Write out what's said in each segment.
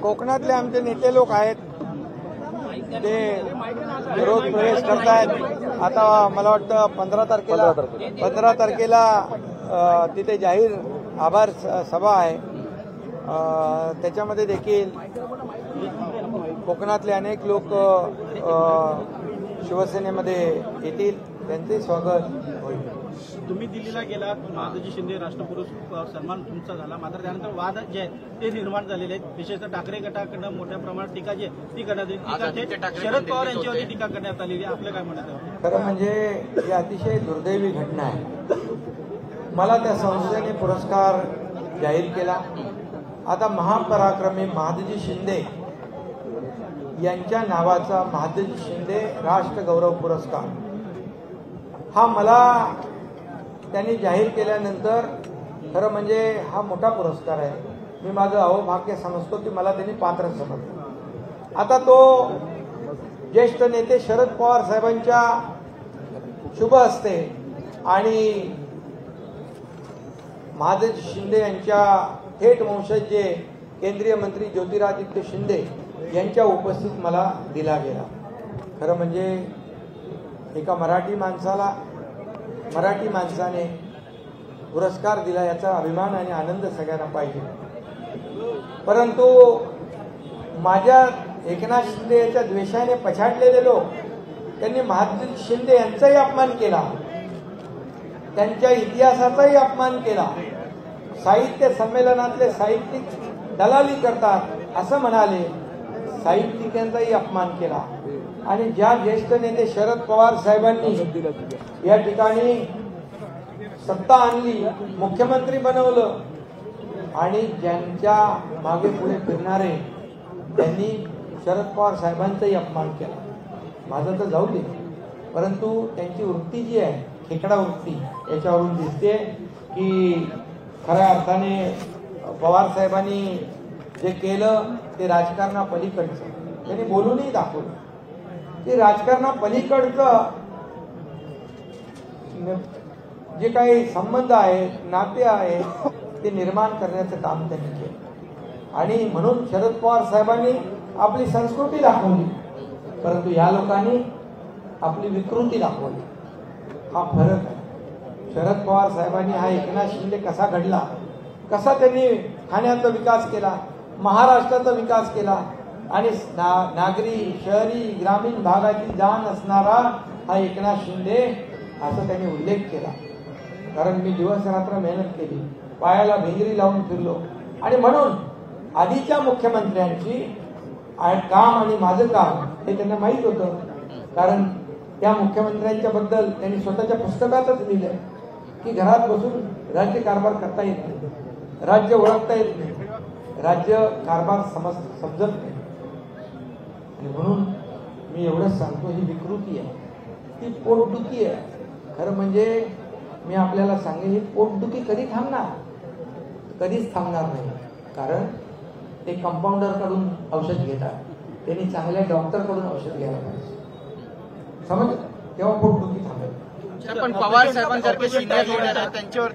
कोकणातले आमचे नेते लोक आहेत ते रोज प्रवेश करतायत। आता मला वाटतं 15 तारखेला तिथे जाहीर आभार सभा आहे। त्याच्यामध्ये देखील कोकणातले अनेक लोक शिवसेनेमध्ये येतील, त्यांचे स्वागत होईल। तुम्ही दिल्लीला गेलात, महादजी शिंदे राष्ट्रपुरुष सन्मान तुमचा झाला, मात्र त्यानंतर वाद जे आहेत ते निर्माण झालेले आहेत। विशेषतः ठाकरे गटाकडून मोठ्या प्रमाणात टीका जी ती करण्यात आली, शरद पवार यांच्यावरती टीका करण्यात आलेली, आपलं काय म्हणत आहे? खरं म्हणजे ही अतिशय दुर्दैवी घटना आहे। मला त्या संस्थेने पुरस्कार जाहीर केला। आता महापराक्रमी महादजी शिंदे यांच्या नावाचा महादजी शिंदे राष्ट्रगौरव पुरस्कार हा मला त्यांनी जाहीर केल्यानंतर खरं म्हणजे हा मोठा पुरस्कार आहे। मी माझं अहोभाग्य समजतो की मला त्यांनी पात्र समजलं। आता तो ज्येष्ठ नेते शरद पवार साहेबांच्या शुभ हस्ते आणि महादजी शिंदे यांच्या थेट वंशज जे केंद्रीय मंत्री ज्योतिरादित्य शिंदे यांच्या उपस्थित मला दिला गेला। खरं म्हणजे एका मराठी माणसाने पुरस्कार दिला याचा अभिमान आणि आनंद सगळ्यांना पाहिजे। परंतु माझ्या एकनाथ शिंदे यांच्या द्वेषाने पछाडलेले लोक त्यांनी महादजी शिंदे यांचाही अपमान केला, त्यांच्या इतिहासाचाही अपमान केला, साहित्य संमेलनातले साहित्यिक दलाली करतात असं म्हणाले, साहित्यिकांचाही अपमान केला। आणि ज्या ज्येष्ठ नेते शरद पवार साहेबांनी या ठिकाणी सत्ता आणली, मुख्यमंत्री बनवलं आणि ज्यांच्या मागे पुढे फिरणारे त्यांनी शरद पवार साहेबांचाही अपमान केला। माझं तर जाऊ दे, परंतु त्यांची वृत्ती जी आहे खेकडा वृत्ती याच्यावरून दिसते की खऱ्या अर्थाने पवार साहेबांनी जे केलं ते राजकारणापलीकडचं त्यांनी बोलूनही दाखवलं की राजकारणापलीकडचं जे काही संबंध आहेत, नाते आहेत ते निर्माण करण्याचं काम त्यांनी केलं। आणि म्हणून शरद पवार साहेबांनी आपली संस्कृती दाखवली, परंतु या लोकांनी आपली विकृती दाखवली। हा फरक आहे। शरद पवार साहेबांनी हा एकनाथ शिंदे कसा घडला, कसा त्यांनी ठाण्याचा विकास केला, महाराष्ट्राचा विकास केला आणि नागरी शहरी ग्रामीण भागाची जाण असणारा हा एकनाथ शिंदे असा त्यांनी उल्लेख केला। कारण मी दिवस रात्र मेहनत केली, पायाला भिंगरी लावून फिरलो आणि म्हणून आधीच्या मुख्यमंत्र्यांची काम आणि माझं काम हे त्यांना माहीत होतं। कारण त्या मुख्यमंत्र्यांच्या बद्दल त्यांनी स्वतःच्या पुस्तकातच लिहिलं की घरात बसून राज्य कारभार करता येत नाही, राज्य ओळखता येत नाही, राज्य कारभार समजत नाही। आणि म्हणून मी एवढंच सांगतो, ही विकृती आहे, ती पोटदुखी आहे। खरं म्हणजे मी आपल्याला सांगेन, ही पोटदुखी कधी थांबणार? कधीच थांबणार नाही। कारण ते कंपाऊंडरकडून औषध घेतात, त्यांनी चांगल्या डॉक्टरकडून औषध घ्यायला पाहिजे, समज तेव्हा पोटदुखी थांबेल। पण पवार साहेबांसारखे त्यांच्यावर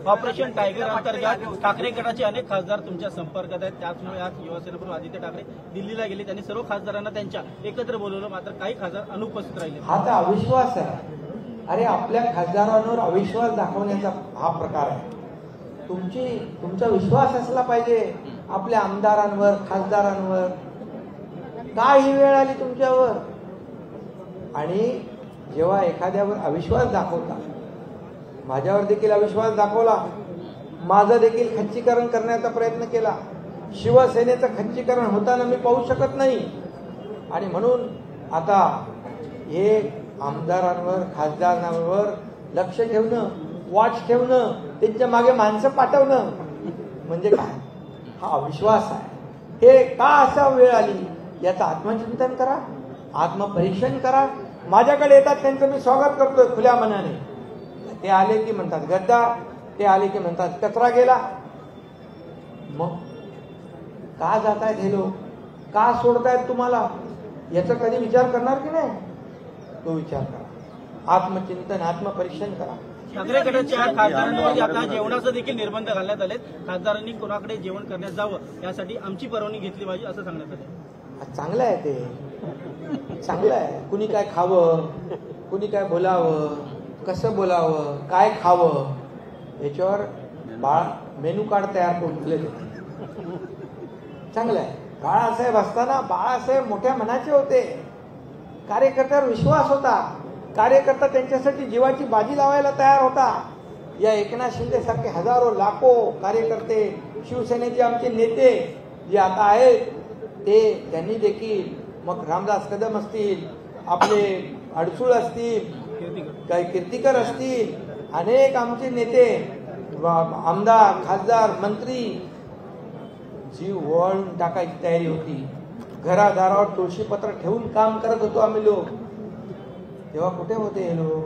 ऑपरेशन टायगर अंतर्गत ठाकरे गटाचे अनेक खासदार तुमच्या संपर्कात आहेत, त्याचमुळे आज युवासेना प्रमुख आदित्य ठाकरे दिल्लीला गेले, त्यांनी सर्व खासदारांना त्यांच्या एकत्र बोलवलं, मात्र काही खासदार अनुपस्थित राहिले। हा तर अविश्वास आहे। अरे आपल्या खासदारांवर अविश्वास दाखवण्याचा हा प्रकार आहे। तुमचा विश्वास असला पाहिजे आपल्या आमदारांवर, खासदारांवर। काय ही वेळ आली तुमच्यावर? आणि जेव्हा एखाद्यावर अविश्वास दाखवता, माझ्यावर देखील अविश्वास दाखवला, माझं देखील खच्चीकरण करण्याचा प्रयत्न केला, शिवसेनेचं खच्चीकरण होताना मी पाहू शकत नाही। आणि म्हणून आता हे आमदारांवर, खासदारांवर लक्ष ठेवणं, वॉच ठेवणं, त्यांच्या मागे माणसं पाठवणं म्हणजे काय? हा अविश्वास आहे। हे का असा वेळ आली याचं आत्मचिंतन करा, आत्मपरीक्षण करा। माझ्याकडे येतात त्यांचं मी स्वागत करतोय खुल्या मनाने। ते आले की म्हणतात गद्दार, ते आले की म्हणतात कचरा गेला। मग का जातायत हे लोक, का सोडतायत तुम्हाला, याचा कधी विचार करणार की नाही? तो विचार करा, आत्मचिंतन, आत्मपरीक्षण करा। ठाकरे गटाच्या खासदारांवर आता जेवणाचं देखील निर्बंध घालण्यात आले. खासदारांनी कोणाकडे जेवण करण्यात जावं यासाठी आमची परवानगी घेतली पाहिजे असं सांगण्यात आलं. चांगलं आहे ते, चांगलं आहे. कुणी काय खावं, कुणी काय बोलावं, कसं बोलावं, काय खावं याच्यावर मेनू कार्ड तयार करून दिले. चांगलं आहे. बाळासाहेब असताना बाळासाहेब मोठ्या मनाचे होते. कार्यकर्त्यावर विश्वास होता. कार्यकर्ता त्यांच्यासाठी जीवाची बाजी लावायला तयार होता. या एकनाथ शिंदे सारखे हजारो लाखो कार्यकर्ते, शिवसेनेचे आमचे नेते जे आता आहेत ते, त्यांनी देखील, मग रामदास कदम असतील, आपले अडसूळ असतील, काही कीर्तिकर असतील, अनेक आमचे नेते, आमदार, खासदार, मंत्री, जीव वळून टाकायची तयारी होती. घरादारावर तुळशीपत्र ठेवून काम करत होतो आम्ही लोक. तेव्हा कुठे होते हे लोक?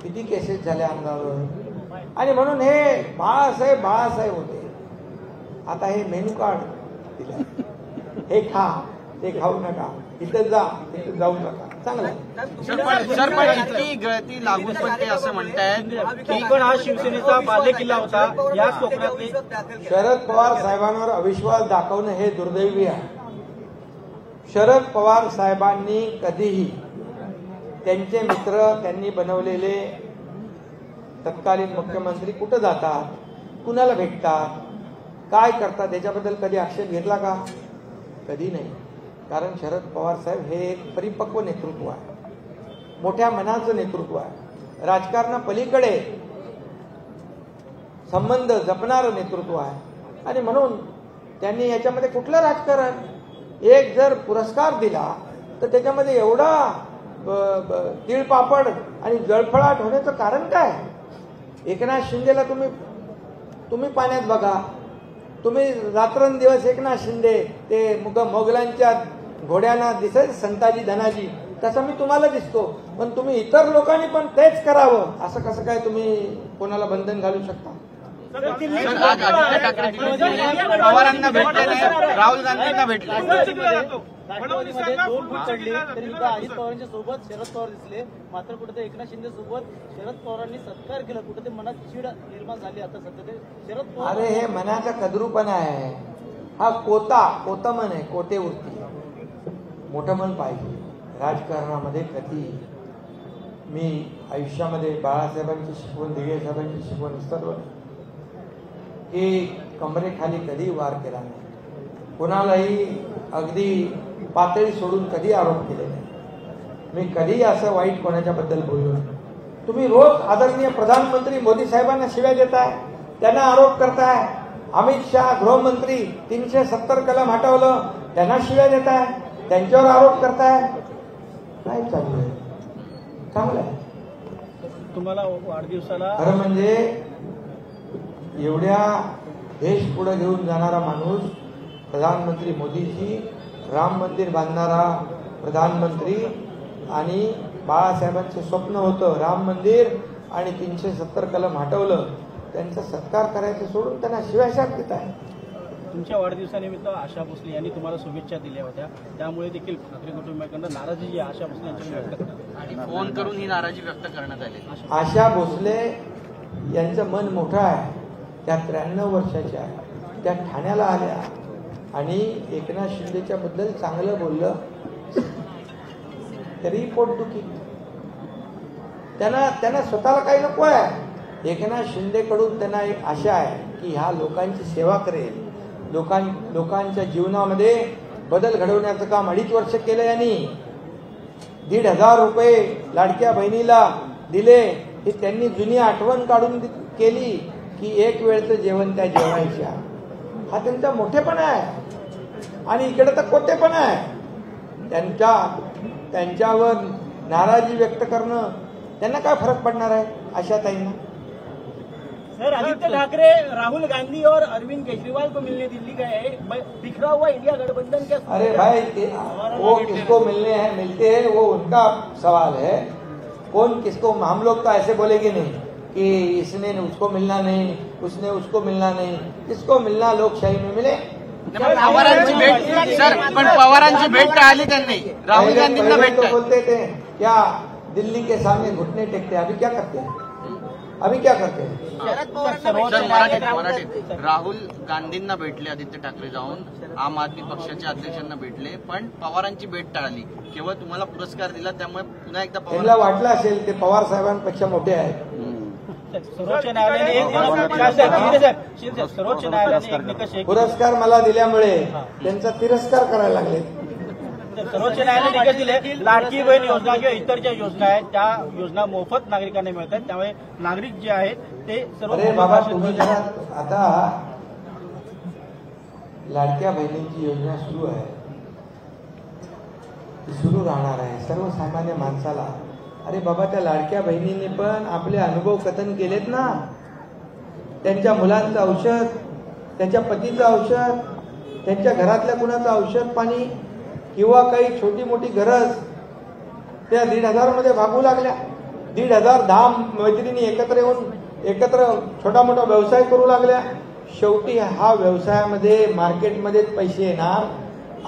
किती केसेस झाल्या अंगावर. आणि म्हणून हे बाळासाहेब होते. आता हे मेनू कार्ड दिलं, हे खा, ते खाऊ नका, इथं जा, तिथे जाऊ नका. चांगलं. सर पण इतकी गळती लागून पण ते असं म्हणतायत की पण हा शिवसेनेचा बालेकिल्ला होता या कोकणातले. शरद पवार साहेबांवर अविश्वास दाखवणं हे दुर्दैवी आहे. शरद पवार साहेबांनी कधीही त्यांचे मित्र, त्यांनी बनवलेले तत्कालीन मुख्यमंत्री कुठं जातात, कुणाला भेटतात, काय करतात याच्याबद्दल कधी आक्षेप घेतला का? कधी नाही. कारण शरद पवार साहेब हे एक परिपक्व नेतृत्व आहे, मोठ्या मनाचं नेतृत्व आहे, राजकारणापलीकडे संबंध जपणारं नेतृत्व आहे. आणि म्हणून त्यांनी याच्यामध्ये कुठलं राजकारण, एक जर पुरस्कार दिला तर त्याच्यामध्ये एवढा तिळपापड आणि जळफळाट होण्याचं कारण काय? एकनाथ शिंदेला तुम्ही पाण्यात बघा. तुम्ही रात्रंदिवस एकनाथ शिंदे ते मोगलांच्या घोड्यांना दिसेल संताजी धनाजी, तसं मी तुम्हाला दिसतो. पण तुम्ही इतर लोकांनी पण तेच करावं असं कसं काय तुम्ही कोणाला बंधन घालू शकता? पवारांना भेटले नाही, राहुल गांधींना भेटले. दोन फूट चढली तरी अजित पवारांच्या सोबत शरद पवार दिसले. मात्र कुठे एकनाथ शिंदे सोबत शरद पवारांनी सत्कार केला. कुठे मनात चीड निर्माण झाली. आता सध्या ते शरद पवार, अरे हे मनाचा कदरूपणा आहे. हा कोतमन आहे, कोटेवरती. मोठं मन पाहिजे राजकारणामध्ये. कधी मी आयुष्यामध्ये बाळासाहेबांची शिकवण, दिघे साहेबांची शिकवण सर्व की कमरेखाली कधी वार केला नाही, कोणालाही अगदी पातळी सोडून कधी आरोप केले नाही. मी कधी असं वाईट कोणाच्या बद्दल बोललो नाही. तुम्ही रोज आदरणीय प्रधानमंत्री मोदी साहेबांना शिव्या देताय, त्यांना आरोप करताय. अमित शहा गृहमंत्री 370 कलम हटवलं, त्यांना शिव्या देताय, त्यांच्यावर आरोप करताय. काय चालू आहे? चांगलं आहे. तुम्हाला वाढदिवसाला खरं म्हणजे एवढ्या देश पुढे घेऊन जाणारा माणूस प्रधानमंत्री मोदीजी, राम मंदिर बांधणारा प्रधानमंत्री, आणि बाळासाहेबांचं स्वप्न होतं राम मंदिर आणि 370 कलम हटवलं, त्यांचा सत्कार करायचं सोडून त्यांना शिवाशाप देत आहे. तुमच्या वाढदिवसानिमित्त आशा भोसले यांनी तुम्हाला शुभेच्छा दिल्या होत्या. त्यामुळे देखील ठाकरे कुटुंबियांकडून नाराजी जी आशा भोसले यांच्याकडून व्यक्त करतात आणि फोन करून ही नाराजी व्यक्त करण्यात आली. आशा भोसले यांचं मन मोठं आहे. त्या 93 वर्षाच्या आहे. त्या ठाण्याला आल्या आणि एकनाथ शिंदेच्या बद्दल चांगलं बोललं तरी पोटदुखी. त्यांना स्वतःला काही नको आहे. एकनाथ शिंदेकडून त्यांना एक आशा आहे की ह्या लोकांची सेवा करेल, लोकांच्या जीवनामध्ये बदल घडवण्याचं काम 2.5 वर्ष केलं यांनी. 1,500 रुपये लाडक्या बहिणीला दिले. ही त्यांनी जुनी आठवण काढून केली की एक वेळचं जेवण त्या जेवायच्या. हा त्यांचा मोठेपणा आहे. आणि इकडे तर कोटेपणा आहे. त्यांच्यावर नाराजी व्यक्त करणं त्यांना काय फरक पडणार आहे आशाताईंना? सर, आदित्य ठाकरे राहुल गांधी और अरविंद केजरीवाल को मिलने दिल्ली गए, बिखरा हुआ इंडिया गठबंधन क्या? अरे भाई, वो किसको मिलते हैं वो उनका सवाल है. कौन किसको, हम लोग तो ऐसे बोलेंगे नहीं कि इसने उसको मिलना नहीं, उसने उसको मिलना नहीं. जिसको मिलना लोकशाही में मिले. पवारांची भेट, सर पण पवारांची भेट टाळली त्यांनी, राहुल गांधींना भेट बोलते थे क्या दिल्ली के सामने घुटने टेकते हैं। अभी क्या करते हैं? अभी क्या करते हैं? शरद मराठीत राहुल गांधींना भेटले आदित्य ठाकरे जाऊन, आम आदमी पक्षाच्या अध्यक्षांना भेटले, पण पवारांची भेट टाळली. केवळ तुम्हाला पुरस्कार दिला त्यामुळे पुन्हा एकदा त्यांना वाटलं असेल ते पवार साहेबांपेक्षा मोठे आहेत. सर्वोच्च न्यायालयाने सर्वोच्च न्यायालयाने एक निकष एक पुरस्कार मला दिल्यामुळे त्यांचा तिरस्कार करायला लागले. सर्वोच्च न्यायालयाने निकष दिले की लाडकी बहीण योजना किंवा इतर ज्या योजना आहेत त्या योजना मोफत नागरिकांना मिळतात. त्यामुळे नागरिक जे आहेत ते सर्व अरे बाबा, तुम्ही जरा आता लाडक्या बहिणींची योजना सुरू आहे, ती सुरू राहणार आहे सर्वसामान्य माणसाला. अरे बाबा, त्या लाडक्या बहिणींनी पण आपले अनुभव कथन केलेत ना. त्यांच्या मुलांचं औषध, त्यांच्या पतीचं औषध, त्यांच्या घरातल्या कुणाचं औषध पाणी किंवा काही छोटी मोठी गरज त्या 1,500 मध्ये भागू लागल्या. 1,500 10 मैत्रिणी एकत्र येऊन एकत्र छोटा मोठा व्यवसाय करू लागल्या. शेवटी हा व्यवसायामध्ये मार्केटमध्येच पैसे येणार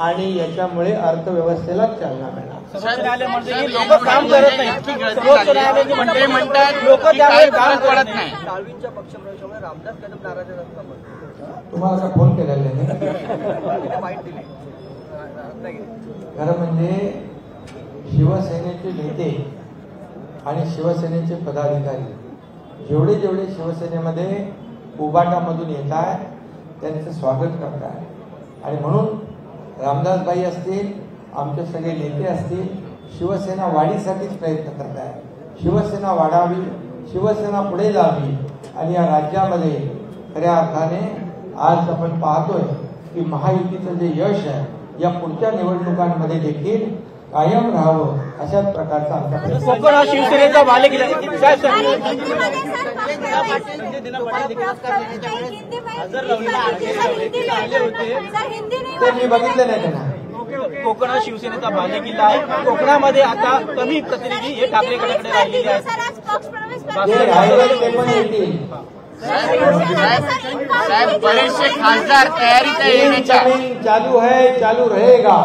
आणि याच्यामुळे अर्थव्यवस्थेला चालना मिळणार. सर्वोच्च न्यायालय म्हणजे की लोक काम करत नाही. सर्वोच्च न्यायालयाने म्हणजे म्हणतात लोक त्यावेळी काम फरक करत पडत नाही. नाही. डाळवींच्या पक्षप्रवेशामुळे रामदास कदम नाराज असतात. तुम्हाला का फोन केलेला नाही? वाईट दिली रत्नागिरी. खरं म्हणजे शिवसेनेचे नेते आणि शिवसेनेचे पदाधिकारी जेवढे जेवढे शिवसेनेमध्ये उबाटामधून येत आहेत त्यांचं स्वागत करत आहे. आणि म्हणून रामदासबाई असतील, आमचे सगळे नेते असतील, शिवसेना वाढीसाठीच प्रयत्न करत आहे. शिवसेना वाढावी, शिवसेना पुढे जावी आणि या राज्यामध्ये खऱ्या अर्थाने आज आपण पाहतोय की महायुतीचं जे यश आहे या पुढच्या निवडणुकांमध्ये देखील कायम राहावं अशाच प्रकारचा आमचा प्रयत्न. कोकण हा शिवसेनेचा बालेकिल्ला आहे. ते मी बघितलं नाही त्यांना. कोकण हा शिवसेनेचा बालेकिल्ला आहे. कोकणामध्ये आता कमी प्रतिनिधी हे ठाकरे गटाकडे राहिलेले आहेत. जे राहिले ते पण येतील. साहेब बरेचसे खासदार तयारीत आहे येण्याच्या. इनकमिंग चालू है, चालू रहेगा.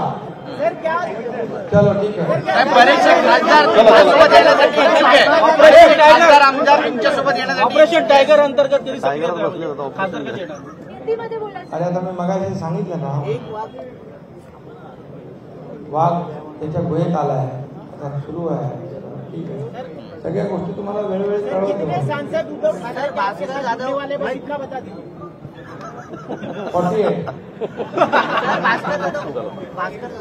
चलो ठीक आहे. साहेब बरेचसे खासदार तुमच्यासोबत येण्यासाठी इच्छुक आहे. बरेचसे खासदार आमदार तुमच्यासोबत येण्यासाठी ऑपरेशन टायगर अंतर्गत तरी खासदार कसे येणार? अरे आता मी मगाशी सांगितलं ना, वाघ त्याच्या गुहेत आलाय, आता सुरू आहे. ठीक आहे, सगळ्या गोष्टी तुम्हाला वेळोवेळी कळवतो. 48